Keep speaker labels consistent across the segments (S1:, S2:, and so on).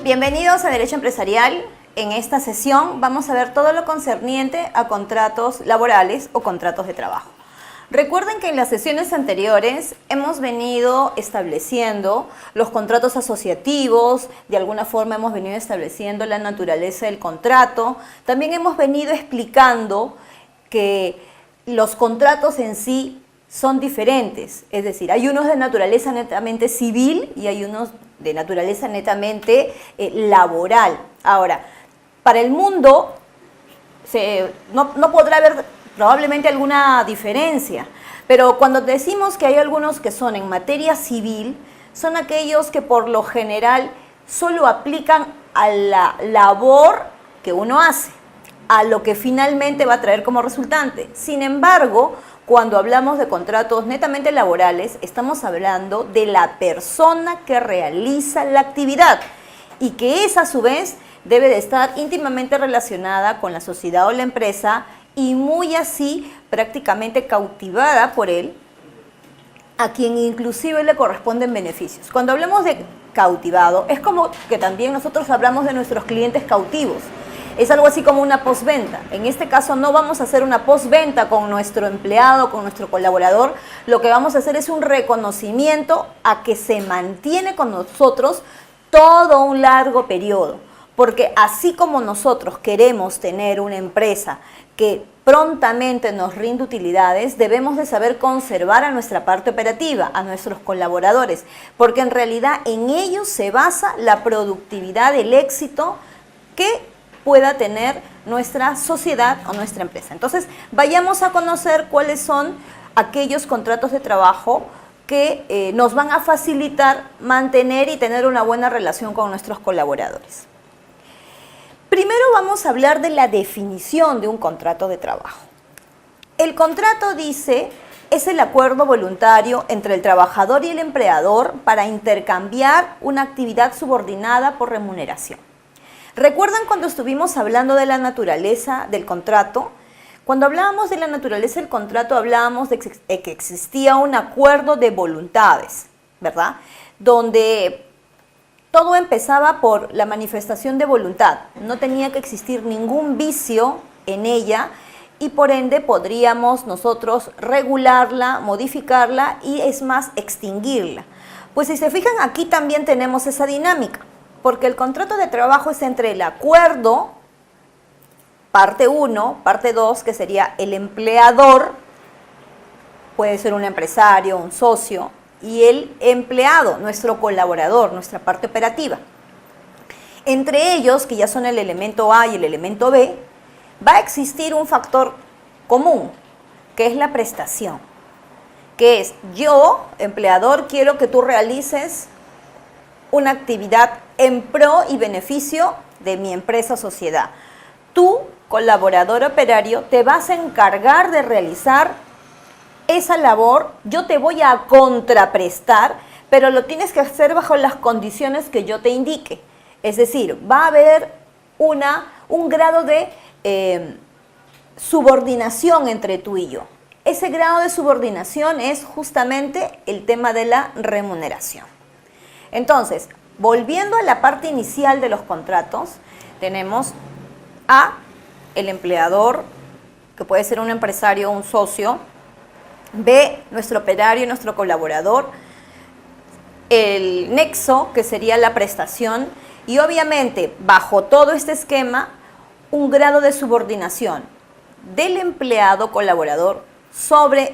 S1: Bienvenidos a Derecho Empresarial. En esta sesión vamos a ver todo lo concerniente a contratos laborales o contratos de trabajo. Recuerden que en las sesiones anteriores hemos venido estableciendo los contratos asociativos, de alguna forma hemos venido estableciendo la naturaleza del contrato, también hemos venido explicando que los contratos en sí son diferentes, es decir, hay unos de naturaleza netamente civil y hay unos de naturaleza netamente laboral. Ahora, para el mundo no podrá haber probablemente alguna diferencia, pero cuando decimos que hay algunos que son en materia civil, son aquellos que por lo general solo aplican a la labor que uno hace, a lo que finalmente va a traer como resultante. Sin embargo, cuando hablamos de contratos netamente laborales, estamos hablando de la persona que realiza la actividad y que esa a su vez debe de estar íntimamente relacionada con la sociedad o la empresa y muy así prácticamente cautivada por él, a quien inclusive le corresponden beneficios. Cuando hablamos de cautivado, es como que también nosotros hablamos de nuestros clientes cautivos. Es algo así como una postventa. En este caso no vamos a hacer una postventa con nuestro empleado, con nuestro colaborador. Lo que vamos a hacer es un reconocimiento a que se mantiene con nosotros todo un largo periodo. Porque así como nosotros queremos tener una empresa que prontamente nos rinde utilidades, debemos de saber conservar a nuestra parte operativa, a nuestros colaboradores, porque en realidad en ellos se basa la productividad, el éxito que pueda tener nuestra sociedad o nuestra empresa. Entonces, vayamos a conocer cuáles son aquellos contratos de trabajo que nos van a facilitar mantener y tener una buena relación con nuestros colaboradores. Primero vamos a hablar de la definición de un contrato de trabajo. El contrato dice, es el acuerdo voluntario entre el trabajador y el empleador para intercambiar una actividad subordinada por remuneración. ¿Recuerdan cuando estuvimos hablando de la naturaleza del contrato? Cuando hablábamos de la naturaleza del contrato, hablábamos de que existía un acuerdo de voluntades, ¿verdad? Donde todo empezaba por la manifestación de voluntad. No tenía que existir ningún vicio en ella y por ende podríamos nosotros regularla, modificarla y es más, extinguirla. Pues si se fijan, aquí también tenemos esa dinámica, porque el contrato de trabajo es entre el acuerdo, parte 1, parte 2, que sería el empleador, puede ser un empresario, un socio, y el empleado, nuestro colaborador, nuestra parte operativa. Entre ellos, que ya son el elemento A y el elemento B, va a existir un factor común, que es la prestación, que es yo, empleador, quiero que tú realices una actividad en pro y beneficio de mi empresa o sociedad. Tú, colaborador operario, te vas a encargar de realizar esa labor, yo te voy a contraprestar, pero lo tienes que hacer bajo las condiciones que yo te indique. Es decir, va a haber un grado de subordinación entre tú y yo. Ese grado de subordinación es justamente el tema de la remuneración. Entonces, volviendo a la parte inicial de los contratos, tenemos a el empleador, que puede ser un empresario o un socio, B, nuestro operario y nuestro colaborador, el nexo, que sería la prestación, y obviamente bajo todo este esquema, un grado de subordinación del empleado colaborador sobre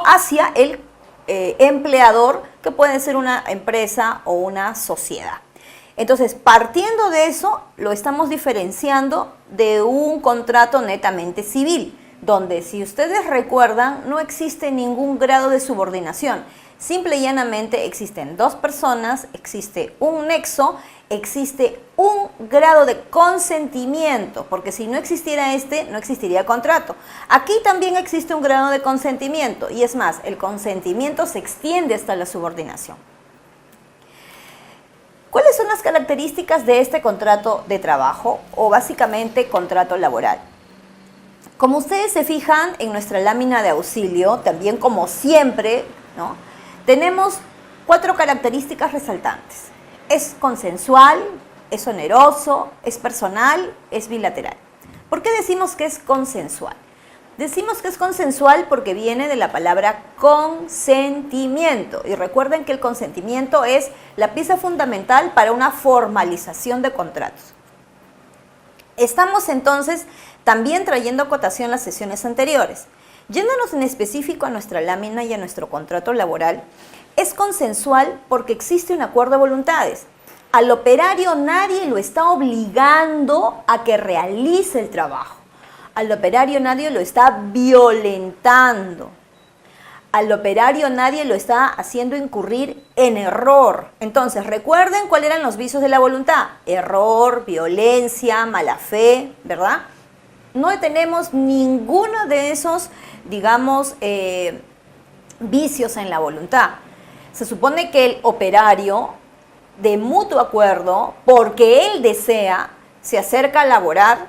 S1: hacia el empleador, que puede ser una empresa o una sociedad. Entonces, partiendo de eso, lo estamos diferenciando de un contrato netamente civil, donde, si ustedes recuerdan, no existe ningún grado de subordinación. Simple y llanamente existen dos personas, existe un nexo, existe un grado de consentimiento, porque si no existiera no existiría contrato. Aquí también existe un grado de consentimiento, y es más, el consentimiento se extiende hasta la subordinación. ¿Cuáles son las características de este contrato de trabajo o básicamente contrato laboral? Como ustedes se fijan en nuestra lámina de auxilio, también como siempre, ¿no?, tenemos 4 características resaltantes. ¿Es consensual? ¿Es oneroso? ¿Es personal? ¿Es bilateral? ¿Por qué decimos que es consensual? Decimos que es consensual porque viene de la palabra consentimiento. Y recuerden que el consentimiento es la pieza fundamental para una formalización de contratos. Estamos entonces también trayendo a cotación las sesiones anteriores. Yéndonos en específico a nuestra lámina y a nuestro contrato laboral, es consensual porque existe un acuerdo de voluntades. Al operario nadie lo está obligando a que realice el trabajo. Al operario nadie lo está violentando. Al operario nadie lo está haciendo incurrir en error. Entonces, recuerden cuáles eran los vicios de la voluntad. Error, violencia, mala fe, ¿verdad? No tenemos ninguno de esos, digamos, vicios en la voluntad. Se supone que el operario, de mutuo acuerdo, porque él desea, se acerca a laborar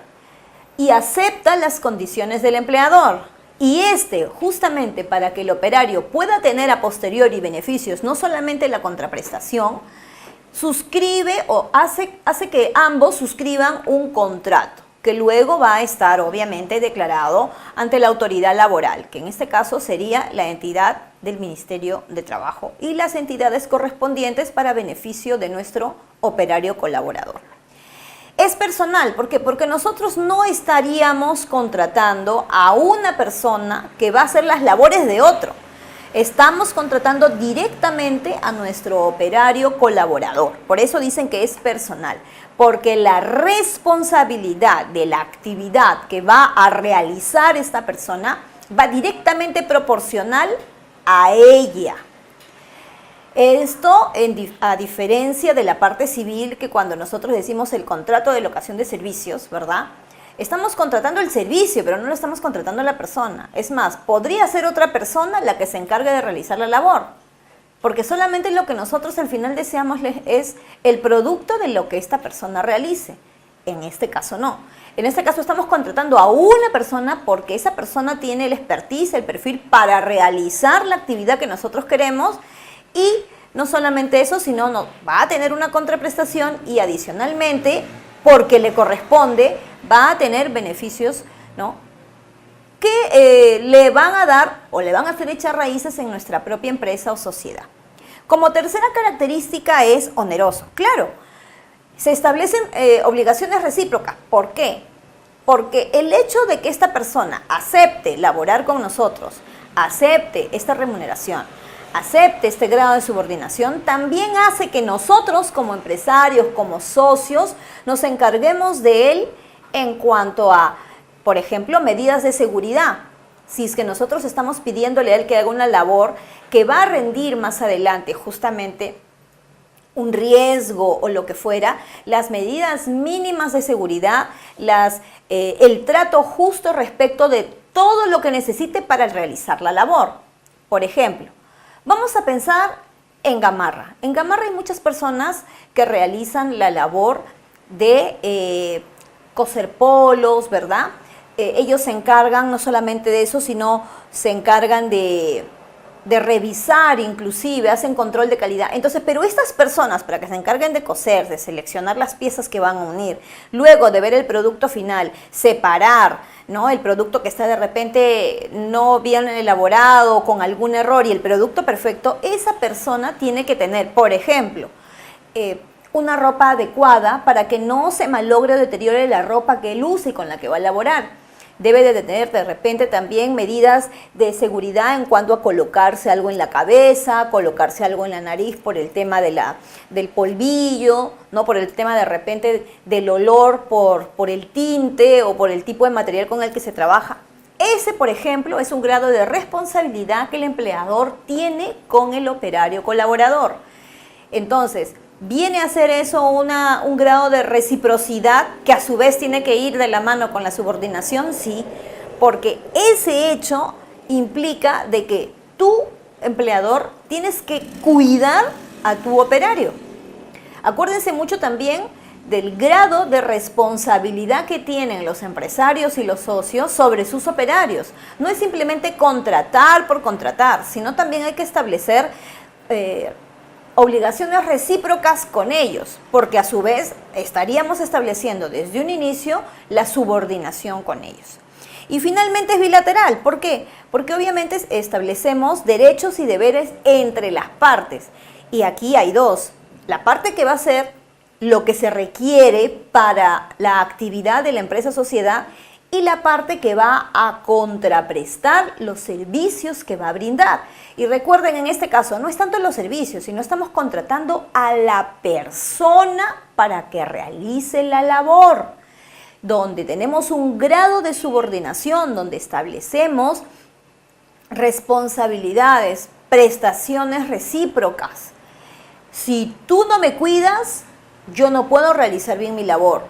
S1: y acepta las condiciones del empleador. Y justamente para que el operario pueda tener a posteriori beneficios, no solamente la contraprestación, suscribe o hace que ambos suscriban un contrato, que luego va a estar obviamente declarado ante la autoridad laboral, que en este caso sería la entidad del Ministerio de Trabajo y las entidades correspondientes para beneficio de nuestro operario colaborador. Es personal, ¿por qué? Porque nosotros no estaríamos contratando a una persona que va a hacer las labores de otro. Estamos contratando directamente a nuestro operario colaborador. Por eso dicen que es personal, porque la responsabilidad de la actividad que va a realizar esta persona va directamente proporcional a ella. Esto a diferencia de la parte civil, que cuando nosotros decimos el contrato de locación de servicios, ¿verdad? Estamos contratando el servicio, pero no lo estamos contratando a la persona. Es más, podría ser otra persona la que se encargue de realizar la labor, porque solamente lo que nosotros al final deseamos es el producto de lo que esta persona realice. En este caso no. En este caso estamos contratando a una persona porque esa persona tiene el expertise, el perfil para realizar la actividad que nosotros queremos. Y no solamente eso, sino va a tener una contraprestación y adicionalmente, porque le corresponde, va a tener beneficios, ¿no?, que le van a dar o le van a hacer echar raíces en nuestra propia empresa o sociedad. Como tercera característica es oneroso. Claro, se establecen obligaciones recíprocas. ¿Por qué? Porque el hecho de que esta persona acepte laborar con nosotros, acepte esta remuneración, acepte este grado de subordinación, también hace que nosotros como empresarios, como socios, nos encarguemos de él en cuanto a, por ejemplo, medidas de seguridad. Si es que nosotros estamos pidiéndole a él que haga una labor que va a rendir más adelante justamente un riesgo o lo que fuera, las medidas mínimas de seguridad, el trato justo respecto de todo lo que necesite para realizar la labor. Por ejemplo, vamos a pensar en gamarra. En gamarra hay muchas personas que realizan la labor de coser polos, ¿verdad? Ellos se encargan no solamente de eso, sino se encargan de revisar inclusive, hacen control de calidad. Entonces, pero estas personas, para que se encarguen de coser, de seleccionar las piezas que van a unir, luego de ver el producto final, separar, ¿no?, el producto que está de repente no bien elaborado, con algún error, y el producto perfecto, esa persona tiene que tener, por ejemplo, una ropa adecuada para que no se malogre o deteriore la ropa que él use y con la que va a elaborar. Debe de tener de repente también medidas de seguridad en cuanto a colocarse algo en la cabeza, colocarse algo en la nariz por el tema del polvillo, ¿no?, por el tema de repente del olor por el tinte o por el tipo de material con el que se trabaja. Ese, por ejemplo, es un grado de responsabilidad que el empleador tiene con el operario colaborador. Entonces, ¿viene a ser eso un grado de reciprocidad que a su vez tiene que ir de la mano con la subordinación? Sí, porque ese hecho implica de que tú, empleador, tienes que cuidar a tu operario. Acuérdense mucho también del grado de responsabilidad que tienen los empresarios y los socios sobre sus operarios. No es simplemente contratar por contratar, sino también hay que establecer obligaciones recíprocas con ellos, porque a su vez estaríamos estableciendo desde un inicio la subordinación con ellos. Y finalmente es bilateral. ¿Por qué? Porque obviamente establecemos derechos y deberes entre las partes. Y aquí hay dos. La parte que va a ser lo que se requiere para la actividad de la empresa sociedad y la parte que va a contraprestar los servicios que va a brindar. Y recuerden, en este caso, no es tanto los servicios, sino estamos contratando a la persona para que realice la labor, donde tenemos un grado de subordinación, donde establecemos responsabilidades, prestaciones recíprocas. Si tú no me cuidas, yo no puedo realizar bien mi labor.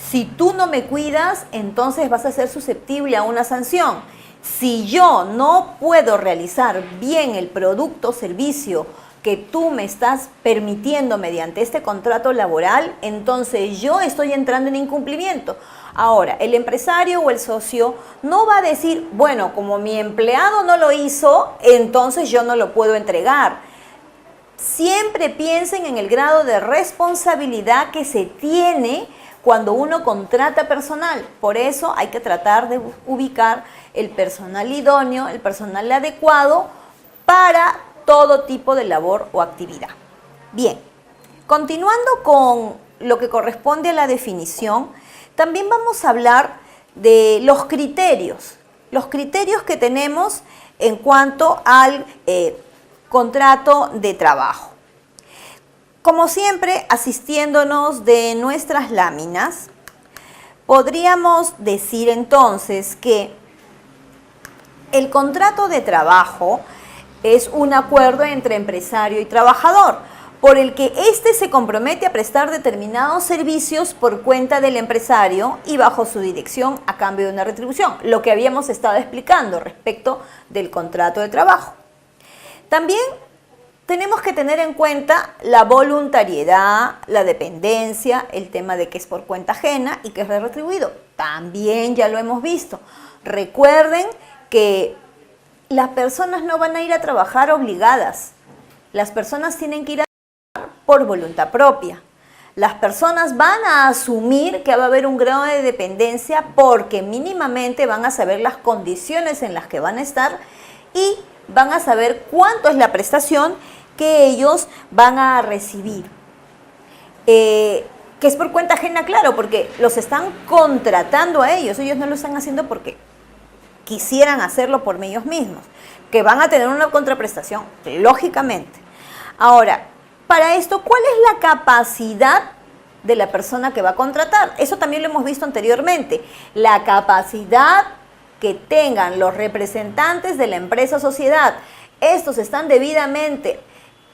S1: Si tú no me cuidas, entonces vas a ser susceptible a una sanción. Si yo no puedo realizar bien el producto o servicio que tú me estás permitiendo mediante este contrato laboral, entonces yo estoy entrando en incumplimiento. Ahora, el empresario o el socio no va a decir, bueno, como mi empleado no lo hizo, entonces yo no lo puedo entregar. Siempre piensen en el grado de responsabilidad que se tiene cuando uno contrata personal. Por eso hay que tratar de ubicar el personal idóneo, el personal adecuado para todo tipo de labor o actividad. Bien, continuando con lo que corresponde a la definición, también vamos a hablar de los criterios que tenemos en cuanto al contrato de trabajo. Como siempre, asistiéndonos de nuestras láminas, podríamos decir entonces que el contrato de trabajo es un acuerdo entre empresario y trabajador, por el que éste se compromete a prestar determinados servicios por cuenta del empresario y bajo su dirección a cambio de una retribución, lo que habíamos estado explicando respecto del contrato de trabajo. También tenemos que tener en cuenta la voluntariedad, la dependencia, el tema de que es por cuenta ajena y que es retribuido. También ya lo hemos visto. Recuerden que las personas no van a ir a trabajar obligadas. Las personas tienen que ir a trabajar por voluntad propia. Las personas van a asumir que va a haber un grado de dependencia porque mínimamente van a saber las condiciones en las que van a estar y van a saber cuánto es la prestación que ellos van a recibir. Que es por cuenta ajena, claro, porque los están contratando a ellos. Ellos no lo están haciendo porque quisieran hacerlo por ellos mismos. Que van a tener una contraprestación, lógicamente. Ahora, para esto, ¿cuál es la capacidad de la persona que va a contratar? Eso también lo hemos visto anteriormente. La capacidad que tengan los representantes de la empresa o sociedad. Estos están debidamente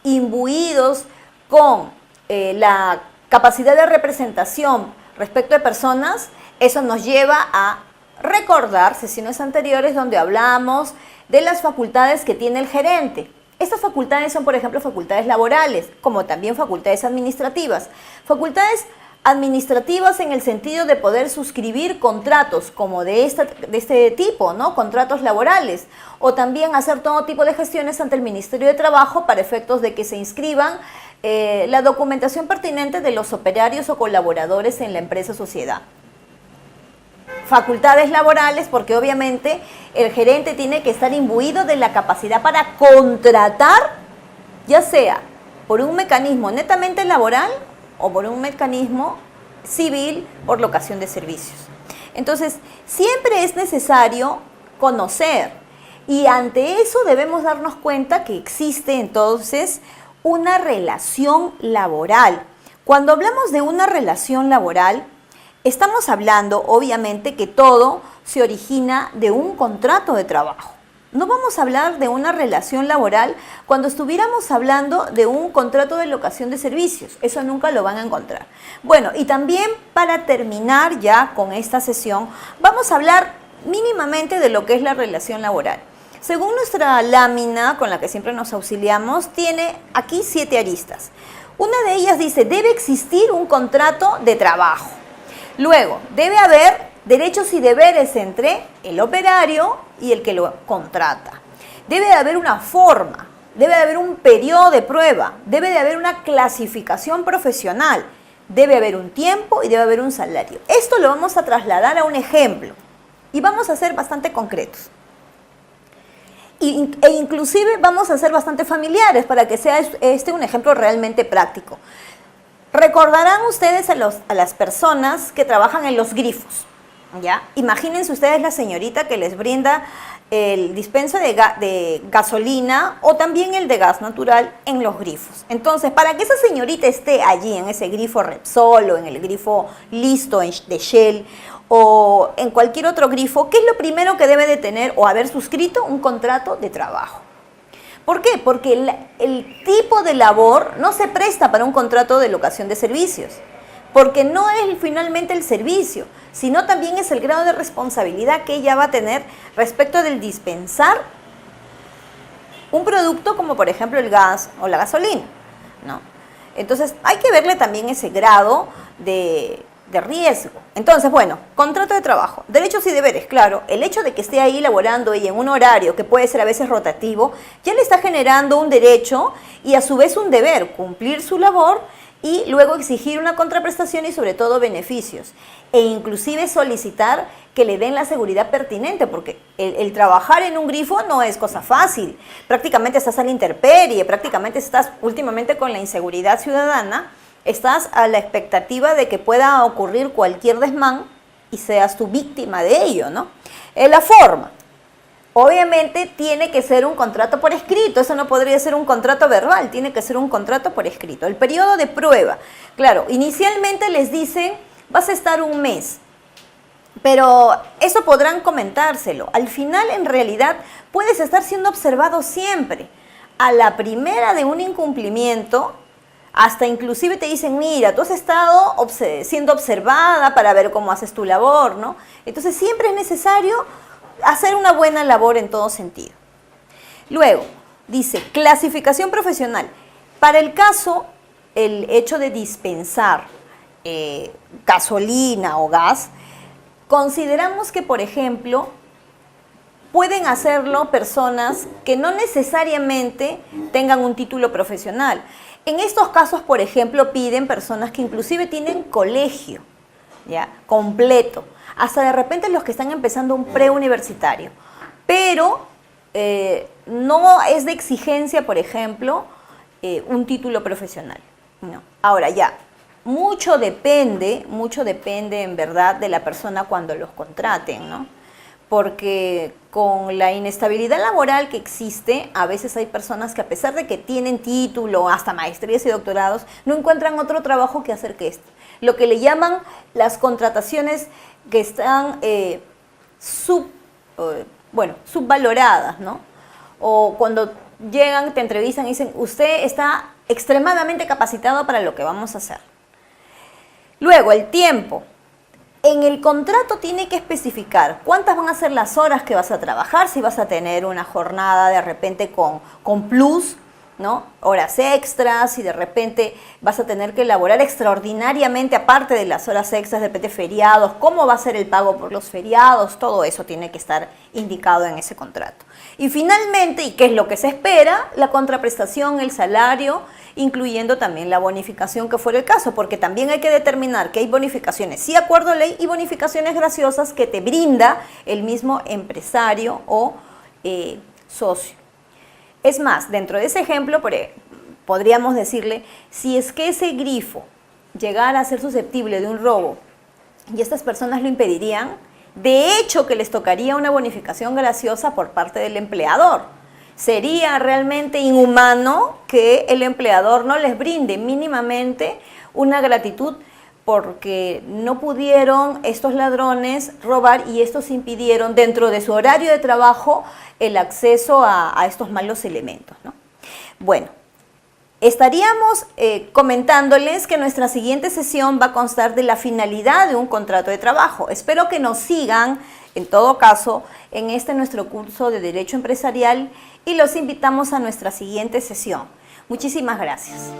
S1: imbuidos con la capacidad de representación respecto de personas. Eso nos lleva a recordar sesiones anteriores donde hablamos de las facultades que tiene el gerente. Estas facultades son, por ejemplo, facultades laborales, como también facultades administrativas. Facultades administrativas en el sentido de poder suscribir contratos como de este tipo, ¿no? Contratos laborales, o también hacer todo tipo de gestiones ante el Ministerio de Trabajo para efectos de que se inscriban la documentación pertinente de los operarios o colaboradores en la empresa o sociedad. Facultades laborales, porque obviamente el gerente tiene que estar imbuido de la capacidad para contratar, ya sea por un mecanismo netamente laboral o por un mecanismo civil por locación de servicios. Entonces, siempre es necesario conocer y ante eso debemos darnos cuenta que existe entonces una relación laboral. Cuando hablamos de una relación laboral, estamos hablando, obviamente, que todo se origina de un contrato de trabajo. No vamos a hablar de una relación laboral cuando estuviéramos hablando de un contrato de locación de servicios. Eso nunca lo van a encontrar. Bueno, y también para terminar ya con esta sesión, vamos a hablar mínimamente de lo que es la relación laboral. Según nuestra lámina con la que siempre nos auxiliamos, tiene aquí 7 aristas. Una de ellas dice, debe existir un contrato de trabajo. Luego, debe haber derechos y deberes entre el operario y el que lo contrata. Debe haber una forma debe de haber un periodo de prueba, debe de haber una clasificación profesional, debe haber un tiempo y debe haber un salario. Esto lo vamos a trasladar a un ejemplo y vamos a ser bastante concretos. E inclusive vamos a ser bastante familiares para que sea un ejemplo realmente práctico. Recordarán ustedes a las personas que trabajan en los grifos, ¿ya? Imagínense ustedes la señorita que les brinda el dispenso de gasolina o también el de gas natural en los grifos. Entonces, para que esa señorita esté allí en ese grifo Repsol o en el grifo Listo de Shell o en cualquier otro grifo, ¿qué es lo primero que debe de tener o haber suscrito? Un contrato de trabajo. ¿Por qué? Porque el tipo de labor no se presta para un contrato de locación de servicios, porque no es finalmente el servicio, sino también es el grado de responsabilidad que ella va a tener respecto del dispensar un producto como por ejemplo el gas o la gasolina, ¿no? Entonces hay que verle también ese grado de riesgo. Entonces, bueno, contrato de trabajo, derechos y deberes, claro, el hecho de que esté ahí laborando ella en un horario que puede ser a veces rotativo, ya le está generando un derecho y a su vez un deber, cumplir su labor y luego exigir una contraprestación y sobre todo beneficios, e inclusive solicitar que le den la seguridad pertinente, porque el trabajar en un grifo no es cosa fácil, prácticamente estás a la intemperie, prácticamente estás últimamente con la inseguridad ciudadana, estás a la expectativa de que pueda ocurrir cualquier desmán y seas tú víctima de ello, ¿no? La forma. Obviamente tiene que ser un contrato por escrito, eso no podría ser un contrato verbal, tiene que ser un contrato por escrito. El periodo de prueba, claro, inicialmente les dicen, vas a estar un mes, pero eso podrán comentárselo. Al final, en realidad, puedes estar siendo observado siempre. A la primera de un incumplimiento, hasta inclusive te dicen, mira, tú has estado siendo observada para ver cómo haces tu labor, ¿no? Entonces siempre es necesario hacer una buena labor en todo sentido. Luego, dice, clasificación profesional. Para el caso, el hecho de dispensar gasolina o gas, consideramos que, por ejemplo, pueden hacerlo personas que no necesariamente tengan un título profesional. En estos casos, por ejemplo, piden personas que inclusive tienen colegio, ¿ya? Completo, hasta de repente los que están empezando un preuniversitario, pero no es de exigencia, por ejemplo, un título profesional, ¿no? Ahora ya, mucho depende en verdad de la persona cuando los contraten, ¿no? Porque con la inestabilidad laboral que existe, a veces hay personas que a pesar de que tienen título, hasta maestrías y doctorados, no encuentran otro trabajo que hacer que este. Lo que le llaman las contrataciones que están subvaloradas, ¿no? O cuando llegan, te entrevistan y dicen, usted está extremadamente capacitado para lo que vamos a hacer. Luego, el tiempo. En el contrato tiene que especificar cuántas van a ser las horas que vas a trabajar, si vas a tener una jornada de repente con plus, ¿no? Horas extras, si de repente vas a tener que elaborar extraordinariamente, aparte de las horas extras, de repente feriados, cómo va a ser el pago por los feriados, todo eso tiene que estar indicado en ese contrato. Y finalmente, ¿y qué es lo que se espera? La contraprestación, el salario, incluyendo también la bonificación que fuera el caso, porque también hay que determinar que hay bonificaciones, sí, acuerdo a ley, y bonificaciones graciosas que te brinda el mismo empresario o socio. Es más, dentro de ese ejemplo, podríamos decirle, si es que ese grifo llegara a ser susceptible de un robo y estas personas lo impedirían, de hecho que les tocaría una bonificación graciosa por parte del empleador. Sería realmente inhumano que el empleador no les brinde mínimamente una gratitud porque no pudieron estos ladrones robar y estos impidieron dentro de su horario de trabajo el acceso a estos malos elementos, ¿no? Bueno, estaríamos comentándoles que nuestra siguiente sesión va a constar de la finalidad de un contrato de trabajo. Espero que nos sigan, en todo caso, en nuestro curso de Derecho Empresarial y los invitamos a nuestra siguiente sesión. Muchísimas gracias.